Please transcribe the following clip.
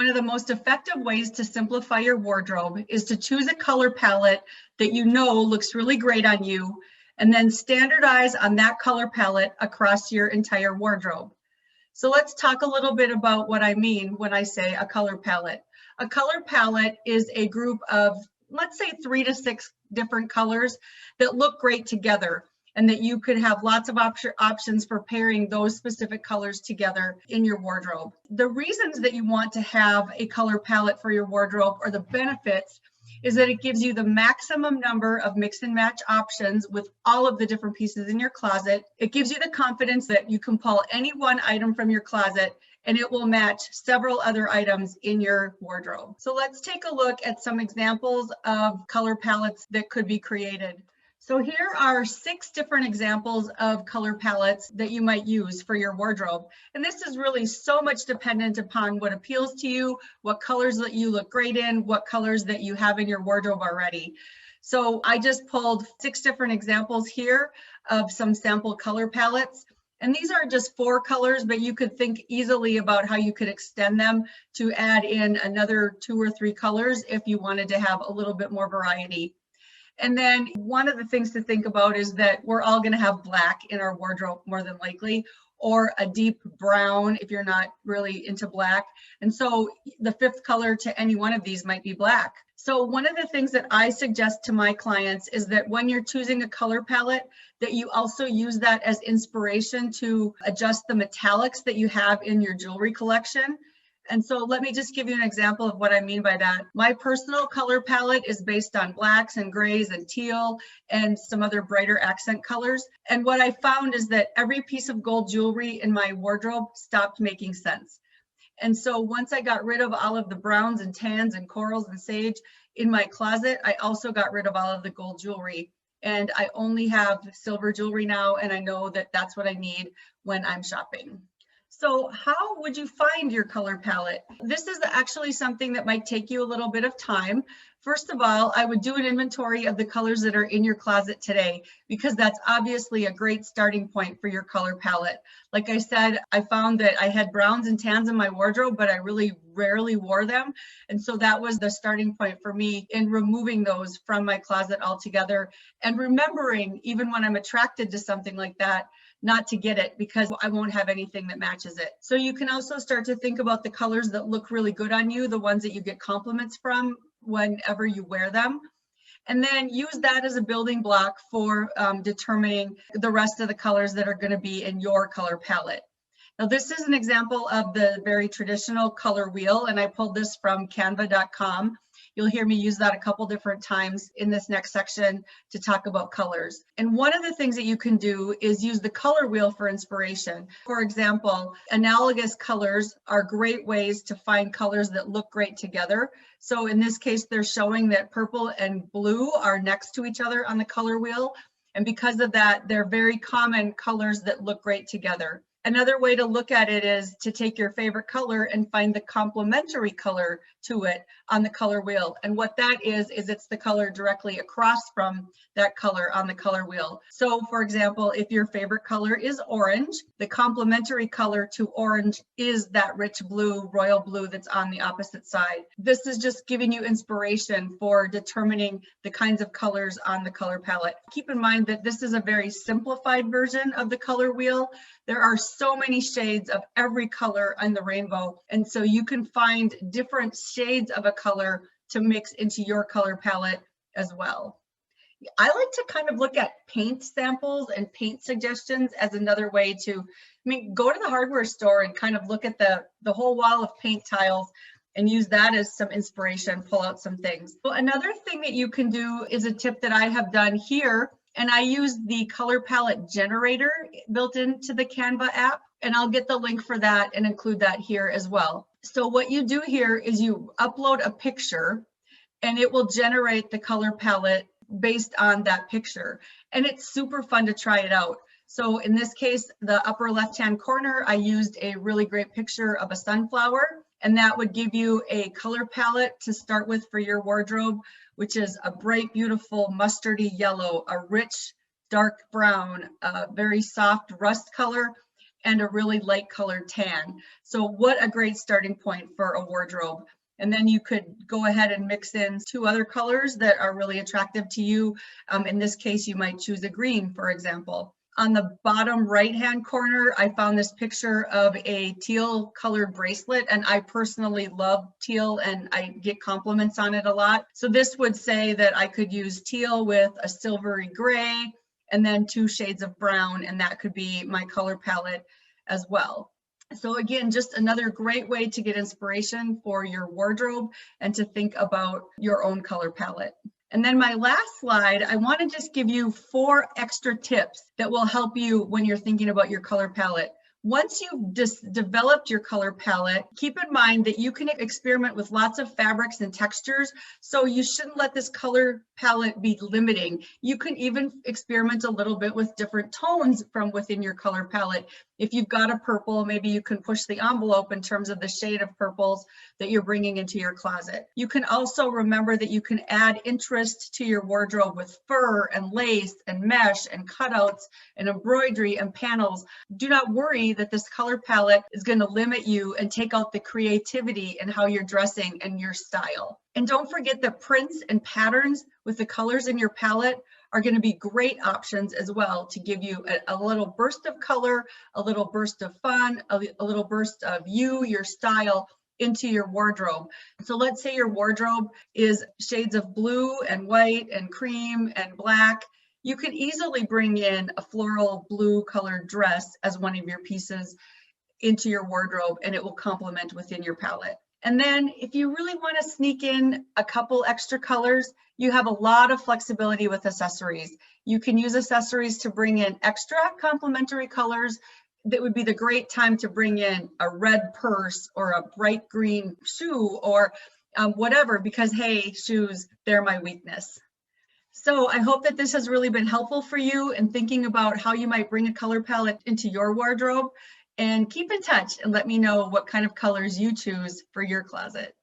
One of the most effective ways to simplify your wardrobe is to choose a color palette that you know looks really great on you, and then standardize on that color palette across your entire wardrobe. So let's talk a little bit about what I mean when I say a color palette. A color palette is a group of, let's say, 3 to 6 different colors that look great together, and that you could have lots of options for pairing those specific colors together in your wardrobe. The reasons that you want to have a color palette for your wardrobe, or the benefits, is that it gives you the maximum number of mix and match options with all of the different pieces in your closet. It gives you the confidence that you can pull any one item from your closet and it will match several other items in your wardrobe. So let's take a look at some examples of color palettes that could be created. So here are 6 different examples of color palettes that you might use for your wardrobe. And this is really so much dependent upon what appeals to you, what colors that you look great in, what colors that you have in your wardrobe already. So I just pulled 6 different examples here of some sample color palettes. And these are just 4 colors, but you could think easily about how you could extend them to add in another 2 or 3 colors if you wanted to have a little bit more variety. And then one of the things to think about is that we're all going to have black in our wardrobe more than likely, or a deep brown if you're not really into black. And so the 5th color to any one of these might be black. So one of the things that I suggest to my clients is that when you're choosing a color palette, that you also use that as inspiration to adjust the metallics that you have in your jewelry collection. And so let me just give you an example of what I mean by that. My personal color palette is based on blacks and grays and teal and some other brighter accent colors. And what I found is that every piece of gold jewelry in my wardrobe stopped making sense. And so once I got rid of all of the browns and tans and corals and sage in my closet, I also got rid of all of the gold jewelry. And I only have silver jewelry now, and I know that that's what I need when I'm shopping. So how would you find your color palette? This is actually something that might take you a little bit of time. First of all, I would do an inventory of the colors that are in your closet today, because that's obviously a great starting point for your color palette. Like I said, I found that I had browns and tans in my wardrobe, but I really rarely wore them. And so that was the starting point for me in removing those from my closet altogether. And remembering, even when I'm attracted to something like that, not to get it because I won't have anything that matches it. So you can also start to think about the colors that look really good on you, the ones that you get compliments from whenever you wear them. And then use that as a building block for determining the rest of the colors that are going to be in your color palette. Now, this is an example of the very traditional color wheel, and I pulled this from canva.com. You'll hear me use that a couple different times in this next section to talk about colors. And one of the things that you can do is use the color wheel for inspiration. For example, analogous colors are great ways to find colors that look great together. So in this case, they're showing that purple and blue are next to each other on the color wheel. And because of that, they're very common colors that look great together. Another way to look at it is to take your favorite color and find the complementary color to it on the color wheel. And what that is it's the color directly across from that color on the color wheel. So for example, if your favorite color is orange, the complementary color to orange is that rich blue, royal blue that's on the opposite side. This is just giving you inspiration for determining the kinds of colors on the color palette. Keep in mind that this is a very simplified version of the color wheel. There are so many shades of every color on the rainbow. And so you can find different shades of a color to mix into your color palette as well. I like to kind of look at paint samples and paint suggestions as another way to, go to the hardware store and kind of look at the whole wall of paint tiles and use that as some inspiration, pull out some things. So another thing that you can do is a tip that I have done here. And I use the color palette generator built into the Canva app, and I'll get the link for that and include that here as well. So what you do here is you upload a picture and it will generate the color palette based on that picture. And it's super fun to try it out. So in this case, the upper left-hand corner, I used a really great picture of a sunflower, and that would give you a color palette to start with for your wardrobe, which is a bright, beautiful mustardy yellow, a rich, dark brown, a very soft rust color, and a really light colored tan. So what a great starting point for a wardrobe. And then you could go ahead and mix in 2 other colors that are really attractive to you. In this case, you might choose a green, for example. On the bottom right-hand corner, I found this picture of a teal colored bracelet, and I personally love teal and I get compliments on it a lot. So this would say that I could use teal with a silvery gray and then 2 shades of brown, and that could be my color palette as well. So again, just another great way to get inspiration for your wardrobe and to think about your own color palette. And then my last slide, I want to just give you 4 extra tips that will help you when you're thinking about your color palette. Once you've developed your color palette, keep in mind that you can experiment with lots of fabrics and textures, so you shouldn't let this color palette be limiting. You can even experiment a little bit with different tones from within your color palette. If you've got a purple, maybe you can push the envelope in terms of the shade of purples that you're bringing into your closet. You can also remember that you can add interest to your wardrobe with fur and lace and mesh and cutouts and embroidery and panels. Do not worry that this color palette is going to limit you and take out the creativity in how you're dressing and your style. And don't forget that prints and patterns with the colors in your palette are going to be great options as well to give you a little burst of color, a little burst of fun, a little burst of your style into your wardrobe. So let's say your wardrobe is shades of blue and white and cream and black. You can easily bring in a floral blue colored dress as one of your pieces into your wardrobe, and it will complement within your palette. And then if you really want to sneak in a couple extra colors, you have a lot of flexibility with accessories. You can use accessories to bring in extra complementary colors. That would be the great time to bring in a red purse or a bright green shoe or whatever, because hey, shoes, they're my weakness. So I hope that this has really been helpful for you in thinking about how you might bring a color palette into your wardrobe. And keep in touch and let me know what kind of colors you choose for your closet.